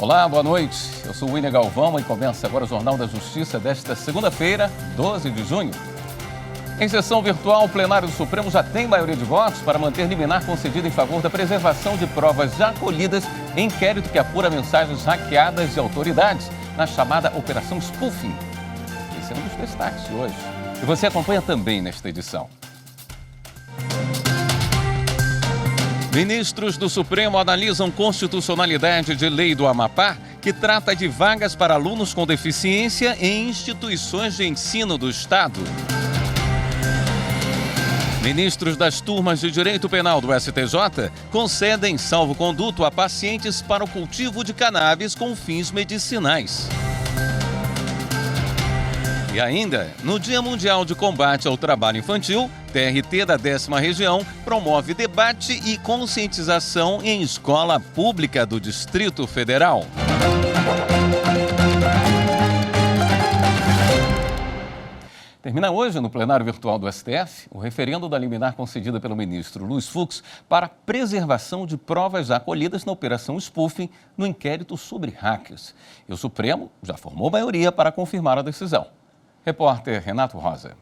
Olá, boa noite. Eu sou o William Galvão e começa agora o Jornal da Justiça desta segunda-feira, 12 de junho. Em sessão virtual, o plenário do Supremo já tem maioria de votos para manter liminar concedida em favor da preservação de provas já colhidas em inquérito que apura mensagens hackeadas de autoridades na chamada Operação Spoofing. Esse é um dos destaques de hoje. E você acompanha também nesta edição. Ministros do Supremo analisam constitucionalidade de lei do Amapá, que trata de vagas para alunos com deficiência em instituições de ensino do Estado. Ministros das turmas de Direito Penal do STJ concedem salvo-conduto a pacientes para o cultivo de cannabis com fins medicinais. E ainda, no Dia Mundial de Combate ao Trabalho Infantil, TRT da 10ª Região promove debate e conscientização em escola pública do Distrito Federal. Termina hoje, no plenário virtual do STF, o referendo da liminar concedida pelo ministro Luiz Fux para preservação de provas já colhidas na Operação Spoofing no inquérito sobre hackers. E o Supremo já formou maioria para confirmar a decisão. Repórter Renato Rosa.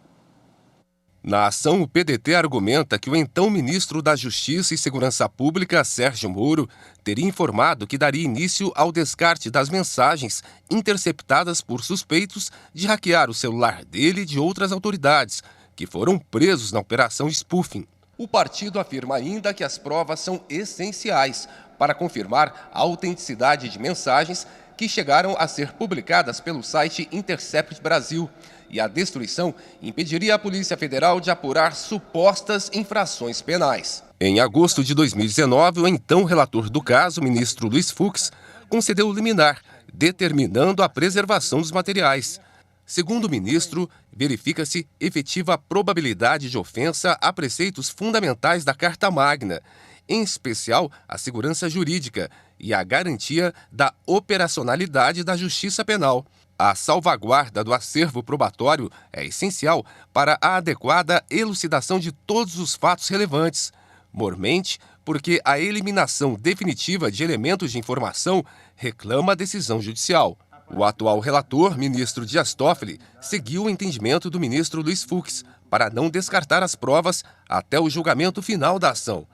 Na ação, o PDT argumenta que o então ministro da Justiça e Segurança Pública, Sérgio Moro, teria informado que daria início ao descarte das mensagens interceptadas por suspeitos de hackear o celular dele e de outras autoridades, que foram presos na Operação Spoofing. O partido afirma ainda que as provas são essenciais para confirmar a autenticidade de mensagens que chegaram a ser publicadas pelo site Intercept Brasil, e a destruição impediria a Polícia Federal de apurar supostas infrações penais. Em agosto de 2019, o então relator do caso, ministro Luiz Fux, concedeu liminar, determinando a preservação dos materiais. Segundo o ministro, verifica-se efetiva probabilidade de ofensa a preceitos fundamentais da Carta Magna, em especial a segurança jurídica e a garantia da operacionalidade da justiça penal. A salvaguarda do acervo probatório é essencial para a adequada elucidação de todos os fatos relevantes, mormente porque a eliminação definitiva de elementos de informação reclama a decisão judicial. O atual relator, ministro Dias Toffoli, seguiu o entendimento do ministro Luiz Fux para não descartar as provas até o julgamento final da ação.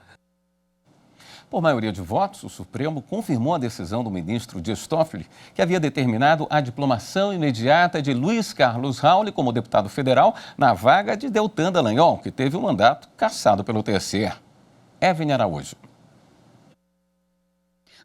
Por maioria de votos, o Supremo confirmou a decisão do ministro Dias Toffoli, que havia determinado a diplomação imediata de Luiz Carlos Rauli como deputado federal na vaga de Deltan Dallagnol, que teve o mandato cassado pelo TSE. Evelyn Araújo.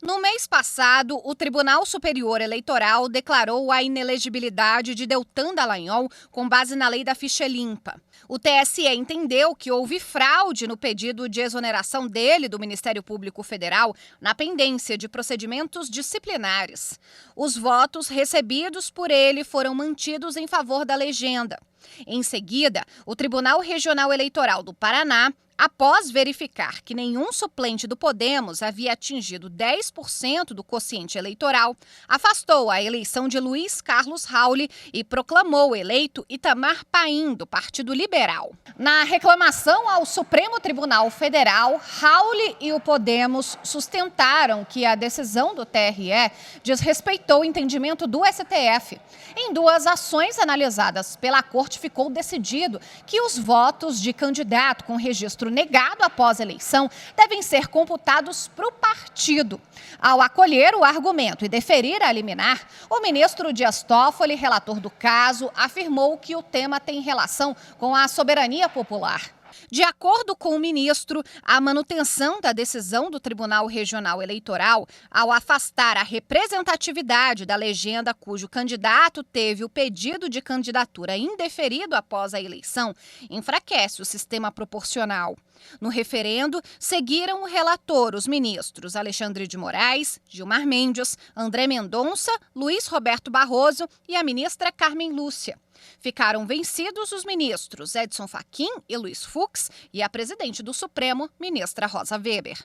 No mês passado, o Tribunal Superior Eleitoral declarou a inelegibilidade de Deltan Dallagnol com base na lei da ficha limpa. O TSE entendeu que houve fraude no pedido de exoneração dele do Ministério Público Federal na pendência de procedimentos disciplinares. Os votos recebidos por ele foram mantidos em favor da legenda. Em seguida, o Tribunal Regional Eleitoral do Paraná, após verificar que nenhum suplente do Podemos havia atingido 10% do quociente eleitoral, afastou a eleição de Luiz Carlos Rauli e proclamou eleito Itamar Paim, do Partido Liberal. Na reclamação ao Supremo Tribunal Federal, Rauli e o Podemos sustentaram que a decisão do TRE desrespeitou o entendimento do STF. Em duas ações analisadas pela Corte, ficou decidido que os votos de candidato com registro negado após a eleição devem ser computados para o partido. Ao acolher o argumento e deferir a liminar, o ministro Dias Toffoli, relator do caso, afirmou que o tema tem relação com a soberania popular. De acordo com o ministro, a manutenção da decisão do Tribunal Regional Eleitoral, ao afastar a representatividade da legenda cujo candidato teve o pedido de candidatura indeferido após a eleição, enfraquece o sistema proporcional. No referendo, seguiram o relator os ministros Alexandre de Moraes, Gilmar Mendes, André Mendonça, Luiz Roberto Barroso e a ministra Carmen Lúcia. Ficaram vencidos os ministros Edson Fachin e Luiz Fux e a presidente do Supremo, ministra Rosa Weber.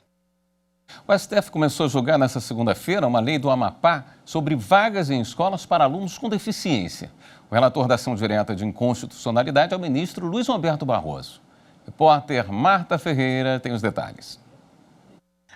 O STF começou a julgar nesta segunda-feira uma lei do Amapá sobre vagas em escolas para alunos com deficiência. O relator da ação direta de inconstitucionalidade é o ministro Luiz Roberto Barroso. Repórter Marta Ferreira tem os detalhes.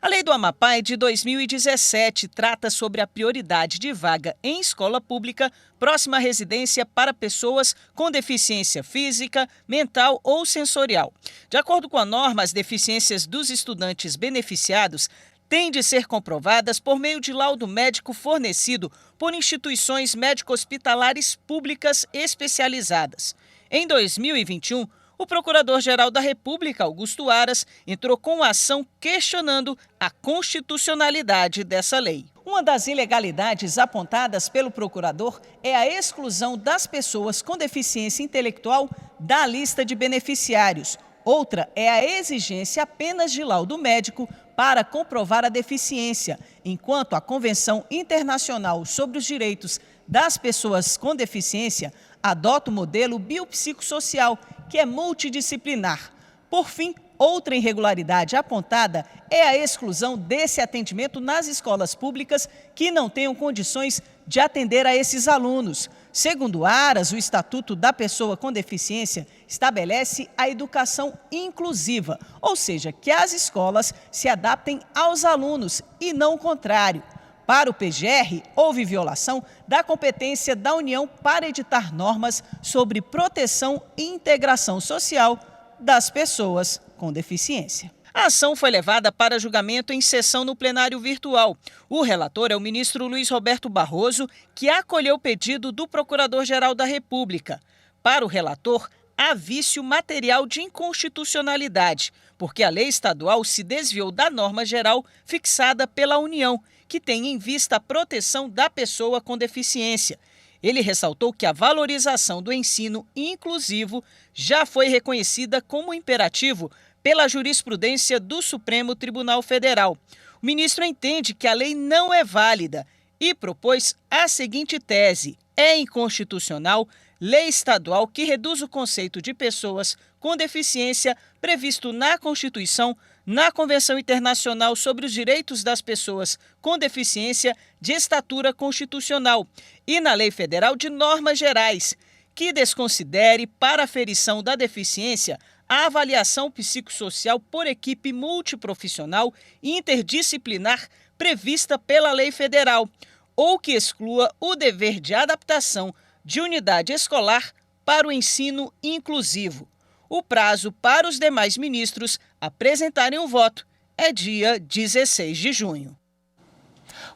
A Lei do Amapá é de 2017 e trata sobre a prioridade de vaga em escola pública próxima à residência para pessoas com deficiência física, mental ou sensorial. De acordo com a norma, as deficiências dos estudantes beneficiados têm de ser comprovadas por meio de laudo médico fornecido por instituições médico-hospitalares públicas especializadas. Em 2021, o Procurador-Geral da República, Augusto Aras, entrou com a ação questionando a constitucionalidade dessa lei. Uma das ilegalidades apontadas pelo procurador é a exclusão das pessoas com deficiência intelectual da lista de beneficiários. Outra é a exigência apenas de laudo médico para comprovar a deficiência, enquanto a Convenção Internacional sobre os Direitos das Pessoas com Deficiência adota o modelo biopsicossocial, que é multidisciplinar. Por fim, outra irregularidade apontada é a exclusão desse atendimento nas escolas públicas que não tenham condições de atender a esses alunos. Segundo Aras, o Estatuto da Pessoa com Deficiência estabelece a educação inclusiva, ou seja, que as escolas se adaptem aos alunos e não o contrário. Para o PGR, houve violação da competência da União para editar normas sobre proteção e integração social das pessoas com deficiência. A ação foi levada para julgamento em sessão no plenário virtual. O relator é o ministro Luiz Roberto Barroso, que acolheu o pedido do Procurador-Geral da República. Para o relator, há vício material de inconstitucionalidade, porque a lei estadual se desviou da norma geral fixada pela União, que tem em vista a proteção da pessoa com deficiência. Ele ressaltou que a valorização do ensino inclusivo já foi reconhecida como imperativo pela jurisprudência do Supremo Tribunal Federal. O ministro entende que a lei não é válida e propôs a seguinte tese: é inconstitucional lei estadual que reduz o conceito de pessoas com deficiência previsto na Constituição, na Convenção Internacional sobre os Direitos das Pessoas com Deficiência de estatura constitucional e na Lei Federal de Normas Gerais, que desconsidere para aferição da deficiência a avaliação psicossocial por equipe multiprofissional e interdisciplinar prevista pela lei federal, ou que exclua o dever de adaptação de unidade escolar para o ensino inclusivo. O prazo para os demais ministros apresentarem o voto é dia 16 de junho.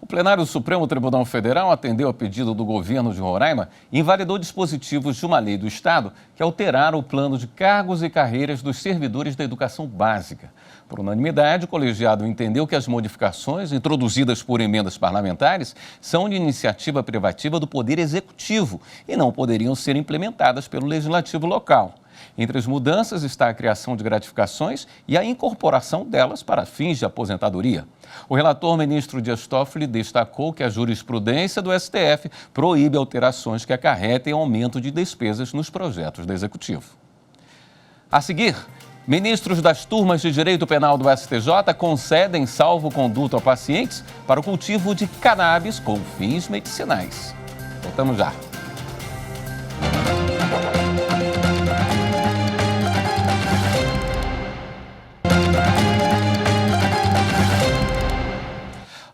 O plenário do Supremo Tribunal Federal atendeu a pedido do governo de Roraima e invalidou dispositivos de uma lei do Estado que alteraram o plano de cargos e carreiras dos servidores da educação básica. Por unanimidade, o colegiado entendeu que as modificações introduzidas por emendas parlamentares são de iniciativa privativa do Poder Executivo e não poderiam ser implementadas pelo Legislativo local. Entre as mudanças está a criação de gratificações e a incorporação delas para fins de aposentadoria. O relator ministro Dias Toffoli destacou que a jurisprudência do STF proíbe alterações que acarretem aumento de despesas nos projetos do Executivo. A seguir, ministros das turmas de Direito Penal do STJ concedem salvo-conduto a pacientes para o cultivo de cannabis com fins medicinais. Voltamos já.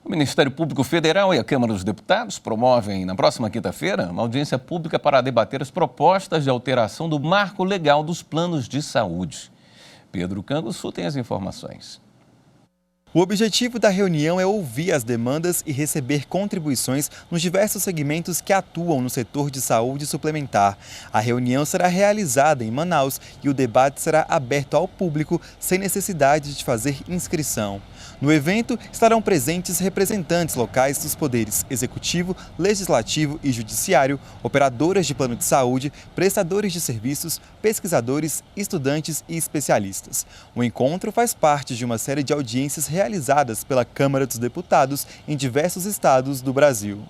O Ministério Público Federal e a Câmara dos Deputados promovem, na próxima quinta-feira, uma audiência pública para debater as propostas de alteração do marco legal dos planos de saúde. Pedro Canguçu tem as informações. O objetivo da reunião é ouvir as demandas e receber contribuições nos diversos segmentos que atuam no setor de saúde suplementar. A reunião será realizada em Manaus e o debate será aberto ao público sem necessidade de fazer inscrição. No evento estarão presentes representantes locais dos poderes executivo, legislativo e judiciário, operadoras de plano de saúde, prestadores de serviços, pesquisadores, estudantes e especialistas. O encontro faz parte de uma série de audiências realizadas pela Câmara dos Deputados em diversos estados do Brasil.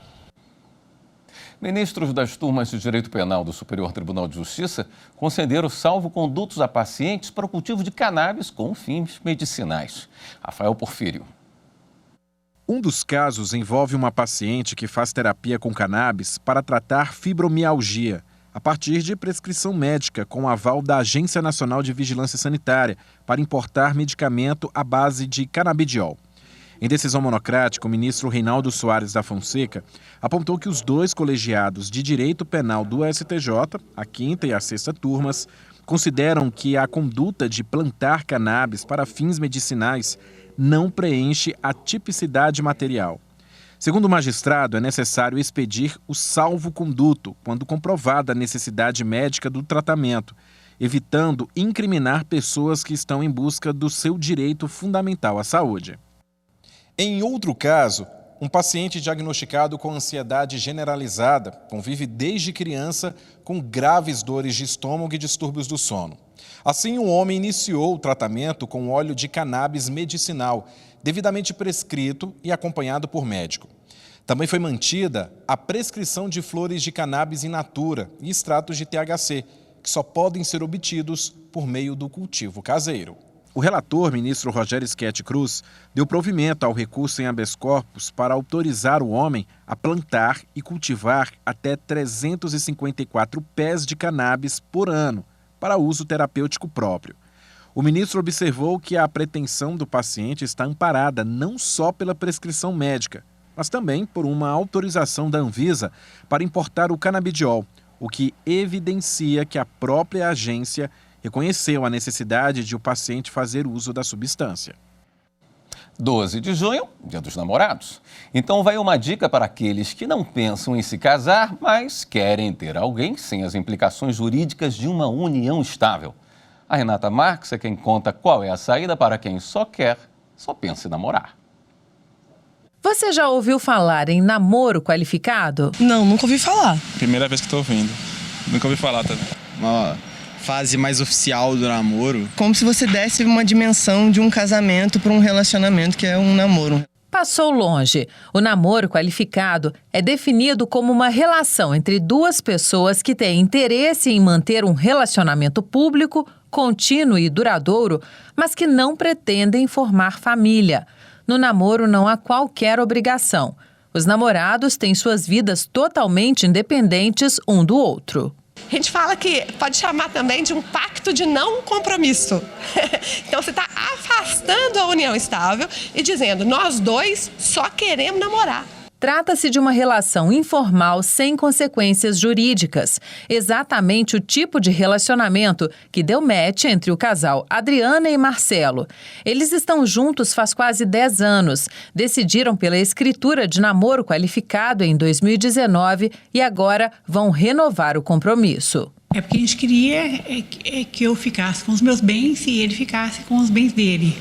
Ministros das turmas de Direito Penal do Superior Tribunal de Justiça concederam salvo-condutos a pacientes para o cultivo de cannabis com fins medicinais. Rafael Porfírio. Um dos casos envolve uma paciente que faz terapia com cannabis para tratar fibromialgia, a partir de prescrição médica com aval da Agência Nacional de Vigilância Sanitária para importar medicamento à base de canabidiol. Em decisão monocrática, o ministro Reinaldo Soares da Fonseca apontou que os 2 colegiados de Direito Penal do STJ, a 5ª e a 6ª turmas, consideram que a conduta de plantar cannabis para fins medicinais não preenche a tipicidade material. Segundo o magistrado, é necessário expedir o salvo-conduto quando comprovada a necessidade médica do tratamento, evitando incriminar pessoas que estão em busca do seu direito fundamental à saúde. Em outro caso, um paciente diagnosticado com ansiedade generalizada convive desde criança com graves dores de estômago e distúrbios do sono. Assim, um homem iniciou o tratamento com óleo de cannabis medicinal, devidamente prescrito e acompanhado por médico. Também foi mantida a prescrição de flores de cannabis in natura e extratos de THC, que só podem ser obtidos por meio do cultivo caseiro. O relator, ministro Rogério Schetti Cruz, deu provimento ao recurso em habeas corpus para autorizar o homem a plantar e cultivar até 354 pés de cannabis por ano para uso terapêutico próprio. O ministro observou que a pretensão do paciente está amparada não só pela prescrição médica, mas também por uma autorização da Anvisa para importar o canabidiol, o que evidencia que a própria agência reconheceu a necessidade de o paciente fazer uso da substância. 12 de junho, Dia dos Namorados. Então vai uma dica para aqueles que não pensam em se casar, mas querem ter alguém sem as implicações jurídicas de uma união estável. A Renata Marques é quem conta qual é a saída para quem só pensa em namorar. Você já ouviu falar em namoro qualificado? Não, nunca ouvi falar. Primeira vez que estou ouvindo. Nunca ouvi falar também. Uma fase mais oficial do namoro. Como se você desse uma dimensão de um casamento para um relacionamento que é um namoro. Passou longe. O namoro qualificado é definido como uma relação entre 2 pessoas que têm interesse em manter um relacionamento público, contínuo e duradouro, mas que não pretendem formar família. No namoro não há qualquer obrigação. Os namorados têm suas vidas totalmente independentes um do outro. A gente fala que pode chamar também de um pacto de não compromisso. Então você está afastando a união estável e dizendo, nós 2 só queremos namorar. Trata-se de uma relação informal sem consequências jurídicas. Exatamente o tipo de relacionamento que deu match entre o casal Adriana e Marcelo. Eles estão juntos faz quase 10 anos. Decidiram pela escritura de namoro qualificado em 2019 e agora vão renovar o compromisso. É porque a gente queria que eu ficasse com os meus bens e ele ficasse com os bens dele.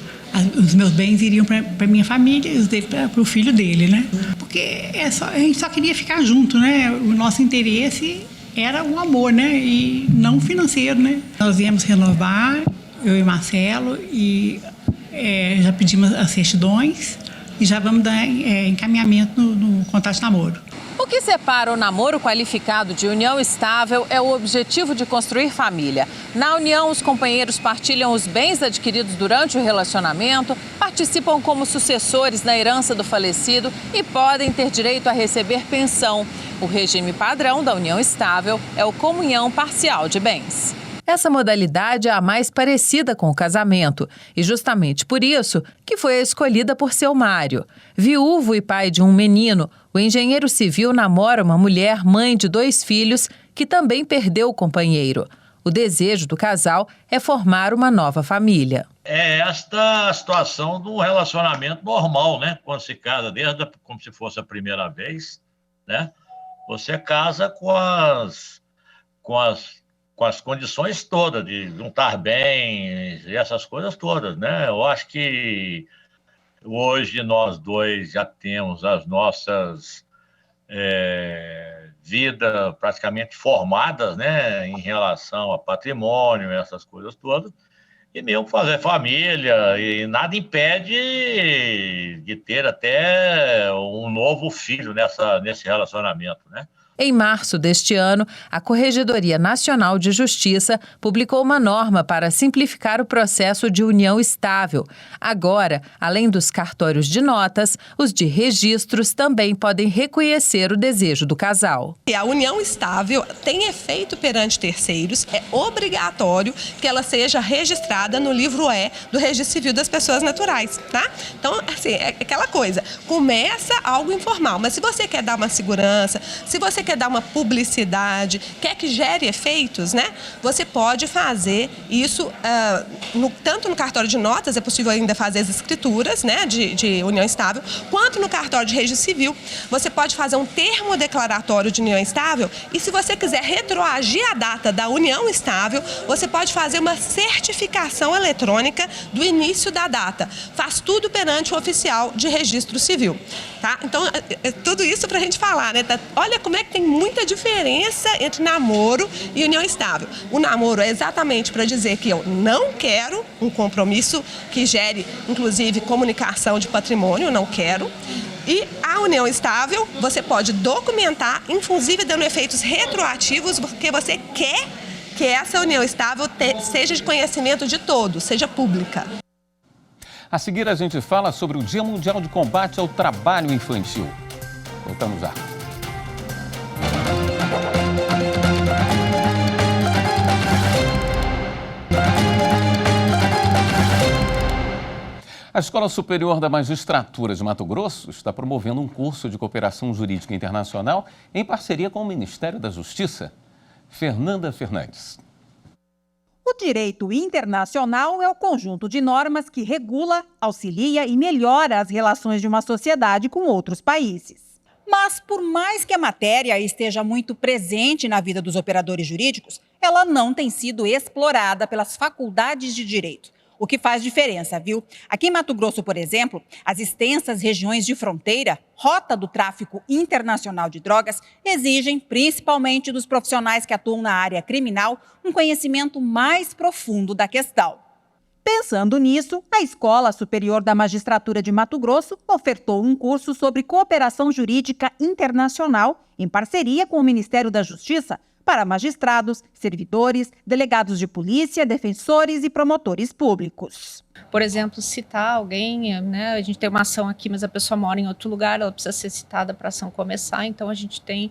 Os meus bens iriam para minha família e os dele para o filho dele, né? Porque a gente só queria ficar junto, né? O nosso interesse era o amor, né? E não financeiro, né? Nós viemos renovar, eu e Marcelo, e já pedimos as certidões e já vamos dar encaminhamento no contrato de namoro. O que separa o namoro qualificado de união estável é o objetivo de construir família. Na união, os companheiros partilham os bens adquiridos durante o relacionamento, participam como sucessores na herança do falecido e podem ter direito a receber pensão. O regime padrão da união estável é o comunhão parcial de bens. Essa modalidade é a mais parecida com o casamento e justamente por isso que foi a escolhida por seu Mário. Viúvo e pai de um menino, o engenheiro civil namora uma mulher mãe de 2 filhos que também perdeu o companheiro. O desejo do casal é formar uma nova família. É esta a situação do relacionamento normal, né? Quando se casa, como se fosse a primeira vez, né? Você casa com as condições todas, de juntar bens e essas coisas todas, né? Eu acho que hoje nós 2 já temos as nossas vidas praticamente formadas, né? Em relação a patrimônio, essas coisas todas, e mesmo fazer família, e nada impede de ter até um novo filho nesse relacionamento, né? Em março deste ano, a Corregedoria Nacional de Justiça publicou uma norma para simplificar o processo de união estável. Agora, além dos cartórios de notas, os de registros também podem reconhecer o desejo do casal. E a união estável tem efeito perante terceiros, é obrigatório que ela seja registrada no livro E do Registro Civil das Pessoas Naturais, tá? Então, assim, é aquela coisa, começa algo informal, mas se você quer dar uma segurança, se você quer dar uma publicidade, quer que gere efeitos, né? Você pode fazer isso, tanto no cartório de notas, é possível ainda fazer as escrituras, né, de união estável, quanto no cartório de registro civil. Você pode fazer um termo declaratório de união estável e, se você quiser retroagir a data da união estável, você pode fazer uma certificação eletrônica do início da data. Faz tudo perante o oficial de registro civil, tá? Então, tudo isso para a gente falar, né? Olha como é que tem muita diferença entre namoro e união estável. O namoro é exatamente para dizer que eu não quero um compromisso que gere, inclusive, comunicação de patrimônio, não quero. E a união estável, você pode documentar, inclusive dando efeitos retroativos, porque você quer que essa união estável seja de conhecimento de todos, seja pública. A seguir, a gente fala sobre o Dia Mundial de Combate ao Trabalho Infantil. Voltamos já. A Escola Superior da Magistratura de Mato Grosso está promovendo um curso de cooperação jurídica internacional em parceria com o Ministério da Justiça. Fernanda Fernandes. O direito internacional é o conjunto de normas que regula, auxilia e melhora as relações de uma sociedade com outros países. Mas, por mais que a matéria esteja muito presente na vida dos operadores jurídicos, ela não tem sido explorada pelas faculdades de direito. O que faz diferença, viu? Aqui em Mato Grosso, por exemplo, as extensas regiões de fronteira, rota do tráfico internacional de drogas, exigem, principalmente dos profissionais que atuam na área criminal, um conhecimento mais profundo da questão. Pensando nisso, a Escola Superior da Magistratura de Mato Grosso ofertou um curso sobre cooperação jurídica internacional, em parceria com o Ministério da Justiça, para magistrados, servidores, delegados de polícia, defensores e promotores públicos. Por exemplo, citar alguém, né? A gente tem uma ação aqui, mas a pessoa mora em outro lugar, ela precisa ser citada para a ação começar, então a gente tem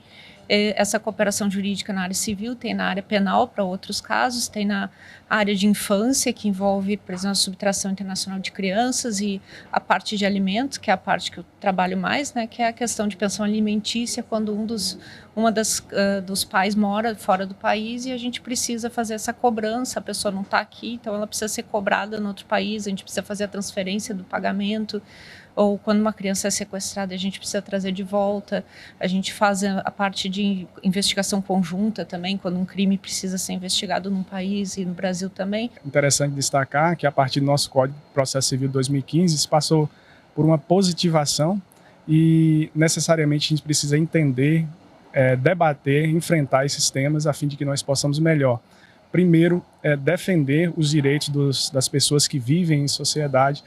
essa cooperação jurídica na área civil, tem na área penal para outros casos, tem na área de infância, que envolve, por exemplo, a subtração internacional de crianças, e a parte de alimentos, que é a parte que eu trabalho mais, né, que é a questão de pensão alimentícia, quando dos pais mora fora do país e a gente precisa fazer essa cobrança, a pessoa não está aqui, então ela precisa ser cobrada no outro país, a gente precisa fazer a transferência do pagamento, ou quando uma criança é sequestrada, a gente precisa trazer de volta. A gente faz a parte de investigação conjunta também, quando um crime precisa ser investigado num país e no Brasil também. Interessante destacar que a partir do nosso Código de Processo Civil 2015, se passou por uma positivação e necessariamente a gente precisa entender, debater, enfrentar esses temas a fim de que nós possamos melhor. Primeiro, defender os direitos das pessoas que vivem em sociedade,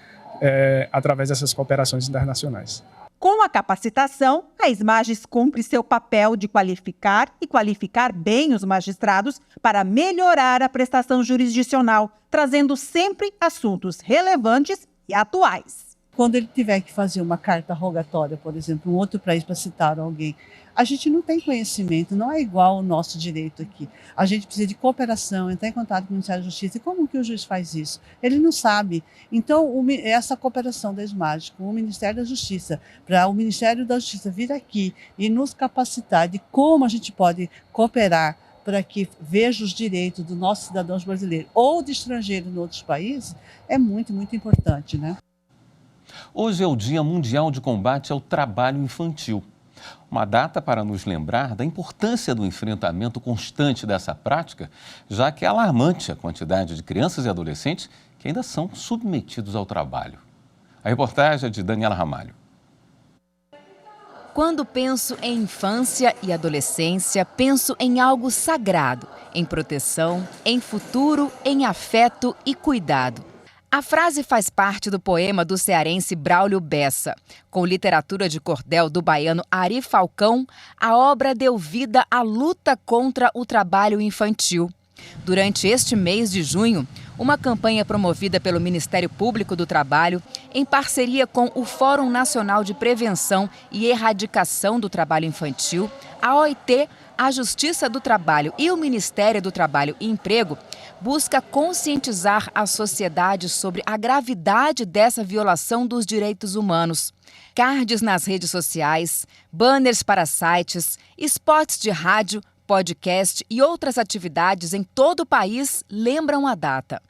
através dessas cooperações internacionais. Com a capacitação, a SMAGES cumpre seu papel de qualificar e qualificar bem os magistrados para melhorar a prestação jurisdicional, trazendo sempre assuntos relevantes e atuais. Quando ele tiver que fazer uma carta rogatória, por exemplo, um outro país para citar alguém, a gente não tem conhecimento, não é igual ao nosso direito aqui. A gente precisa de cooperação, entrar em contato com o Ministério da Justiça. E como que o juiz faz isso? Ele não sabe. Então, essa cooperação da SMAGES com o Ministério da Justiça, para o Ministério da Justiça vir aqui e nos capacitar de como a gente pode cooperar para que veja os direitos dos nossos cidadãos brasileiros ou de estrangeiros em outros países, é muito, muito importante, né? Hoje é o Dia Mundial de Combate ao Trabalho Infantil. Uma data para nos lembrar da importância do enfrentamento constante dessa prática, já que é alarmante a quantidade de crianças e adolescentes que ainda são submetidos ao trabalho. A reportagem é de Daniela Ramalho. Quando penso em infância e adolescência, penso em algo sagrado, em proteção, em futuro, em afeto e cuidado. A frase faz parte do poema do cearense Braulio Bessa. Com literatura de cordel do baiano Ari Falcão, a obra deu vida à luta contra o trabalho infantil. Durante este mês de junho, uma campanha promovida pelo Ministério Público do Trabalho, em parceria com o Fórum Nacional de Prevenção e Erradicação do Trabalho Infantil, a OIT, a Justiça do Trabalho e o Ministério do Trabalho e Emprego, busca conscientizar a sociedade sobre a gravidade dessa violação dos direitos humanos. Cards nas redes sociais, banners para sites, spots de rádio, podcast e outras atividades em todo o país lembram a data.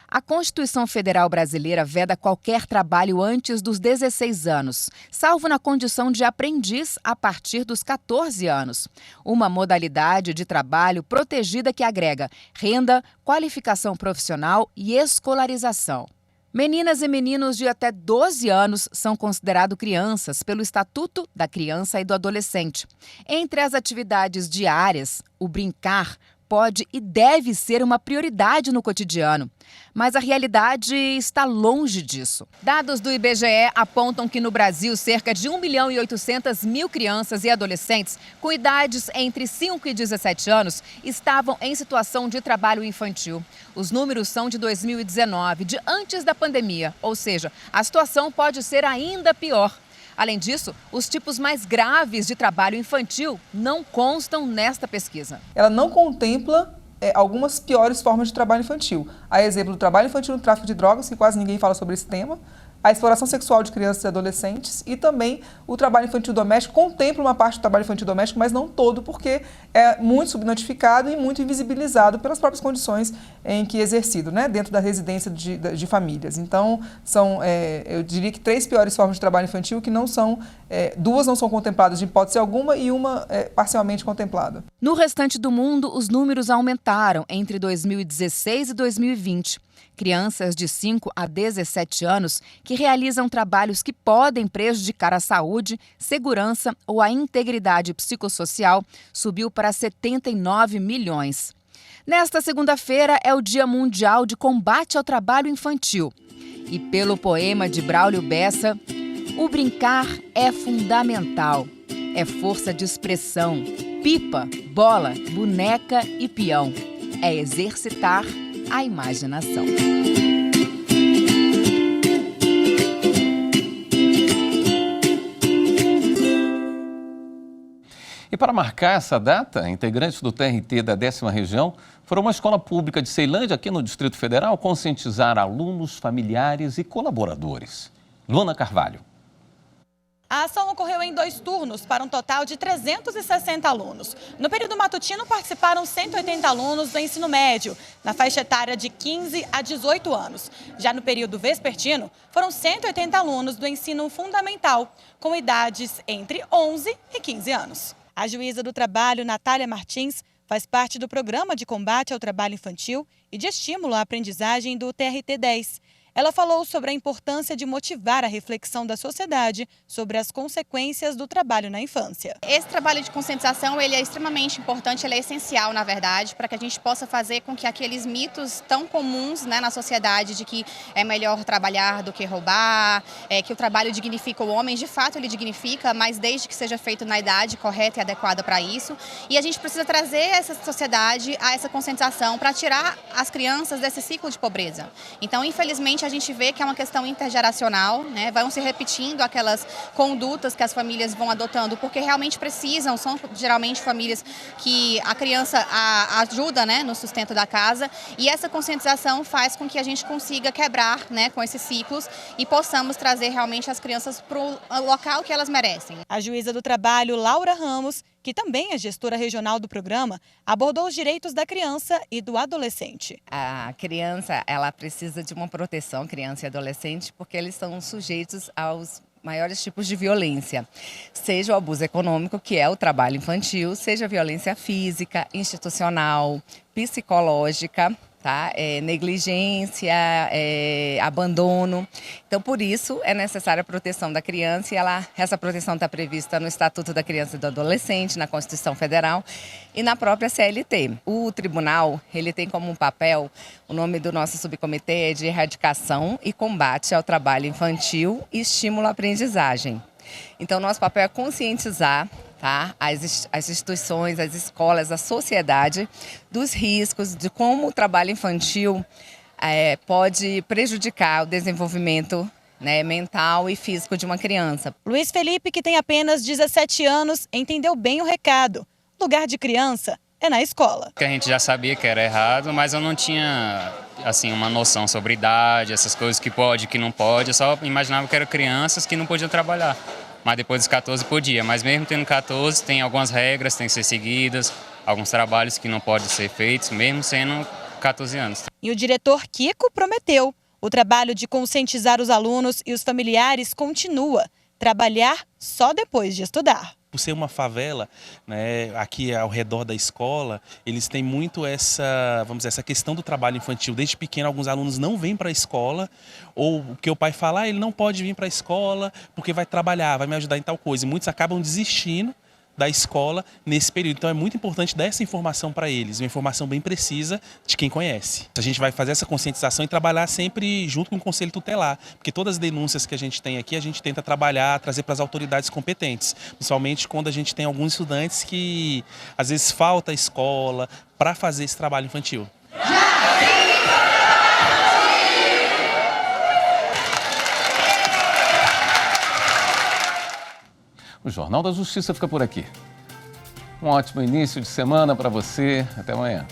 A Constituição Federal Brasileira veda qualquer trabalho antes dos 16 anos, salvo na condição de aprendiz a partir dos 14 anos. Uma modalidade de trabalho protegida que agrega renda, qualificação profissional e escolarização. Meninas e meninos de até 12 anos são considerados crianças pelo Estatuto da Criança e do Adolescente. Entre as atividades diárias, o brincar pode e deve ser uma prioridade no cotidiano, mas a realidade está longe disso. Dados do IBGE apontam que no Brasil cerca de 1.800.000 crianças e adolescentes com idades entre 5 e 17 anos estavam em situação de trabalho infantil. Os números são de 2019, de antes da pandemia, ou seja, a situação pode ser ainda pior. Além disso, os tipos mais graves de trabalho infantil não constam nesta pesquisa. Ela não contempla algumas piores formas de trabalho infantil. A exemplo do trabalho infantil no tráfico de drogas, que quase ninguém fala sobre esse tema, a exploração sexual de crianças e adolescentes e também o trabalho infantil doméstico. Contempla uma parte do trabalho infantil doméstico, mas não todo, porque é muito subnotificado e muito invisibilizado pelas próprias condições em que é exercido, né, dentro da residência de famílias. Então, eu diria que 3 piores formas de trabalho infantil que não são, 2 não são contempladas de hipótese alguma e uma parcialmente contemplada. No restante do mundo, os números aumentaram entre 2016 e 2020. Crianças de 5 a 17 anos que realizam trabalhos que podem prejudicar a saúde, segurança ou a integridade psicossocial subiu para 79 milhões. Nesta segunda-feira é o Dia Mundial de Combate ao Trabalho Infantil. E pelo poema de Braulio Bessa, o brincar é fundamental. É força de expressão, pipa, bola, boneca e peão. É exercitar a imaginação. E para marcar essa data, integrantes do TRT da 10ª Região foram a uma escola pública de Ceilândia, aqui no Distrito Federal, conscientizar alunos, familiares e colaboradores. Luana Carvalho. A ação ocorreu em 2 turnos, para um total de 360 alunos. No período matutino, participaram 180 alunos do ensino médio, na faixa etária de 15 a 18 anos. Já no período vespertino, foram 180 alunos do ensino fundamental, com idades entre 11 e 15 anos. A juíza do trabalho, Natália Martins, faz parte do programa de combate ao trabalho infantil e de estímulo à aprendizagem do TRT-10. Ela falou sobre a importância de motivar a reflexão da sociedade sobre as consequências do trabalho na infância. Esse trabalho de conscientização ele é extremamente importante, ele é essencial, na verdade, para que a gente possa fazer com que aqueles mitos tão comuns, né, na sociedade de que é melhor trabalhar do que roubar, que o trabalho dignifica o homem, de fato ele dignifica, mas desde que seja feito na idade correta e adequada para isso. E a gente precisa trazer essa sociedade a essa conscientização para tirar as crianças desse ciclo de pobreza. Então, infelizmente, a gente vê que é uma questão intergeracional, né? Vão se repetindo aquelas condutas que as famílias vão adotando, porque realmente precisam, são geralmente famílias que a criança ajuda, né, no sustento da casa, e essa conscientização faz com que a gente consiga quebrar, né, com esses ciclos e possamos trazer realmente as crianças para o local que elas merecem. A juíza do trabalho, Laura Ramos, que também é gestora regional do programa, abordou os direitos da criança e do adolescente. A criança, ela precisa de uma proteção, criança e adolescente, porque eles são sujeitos aos maiores tipos de violência, seja o abuso econômico, que é o trabalho infantil, seja a violência física, institucional, psicológica tá? Negligência, abandono. Então, por isso, é necessária a proteção da criança e essa proteção está prevista no Estatuto da Criança e do Adolescente, na Constituição Federal e na própria CLT. O tribunal, ele tem como papel, o nome do nosso subcomitê é de Erradicação e Combate ao Trabalho Infantil e Estímulo à Aprendizagem. Então, nosso papel é conscientizar, tá, as instituições, as escolas, a sociedade, dos riscos, de como o trabalho infantil pode prejudicar o desenvolvimento, né, mental e físico de uma criança. Luiz Felipe, que tem apenas 17 anos, entendeu bem o recado. Lugar de criança é na escola. A gente já sabia que era errado, mas eu não tinha assim uma noção sobre idade, essas coisas que pode, que não pode. Eu só imaginava que eram crianças que não podiam trabalhar. Mas depois dos 14 podia. Mas mesmo tendo 14, tem algumas regras que têm que ser seguidas, alguns trabalhos que não podem ser feitos, mesmo sendo 14 anos. E o diretor Kiko prometeu. O trabalho de conscientizar os alunos e os familiares continua. Trabalhar só depois de estudar. Por ser uma favela, né, aqui ao redor da escola, eles têm muito essa questão do trabalho infantil. Desde pequeno, alguns alunos não vêm para a escola, ou o que o pai fala, ele não pode vir para a escola porque vai trabalhar, vai me ajudar em tal coisa. E muitos acabam desistindo da escola nesse período. Então é muito importante dar essa informação para eles, uma informação bem precisa de quem conhece. A gente vai fazer essa conscientização e trabalhar sempre junto com o Conselho Tutelar, porque todas as denúncias que a gente tem aqui, a gente tenta trabalhar, trazer para as autoridades competentes, principalmente quando a gente tem alguns estudantes que às vezes falta a escola para fazer esse trabalho infantil. O Jornal da Justiça fica por aqui. Um ótimo início de semana para você. Até amanhã.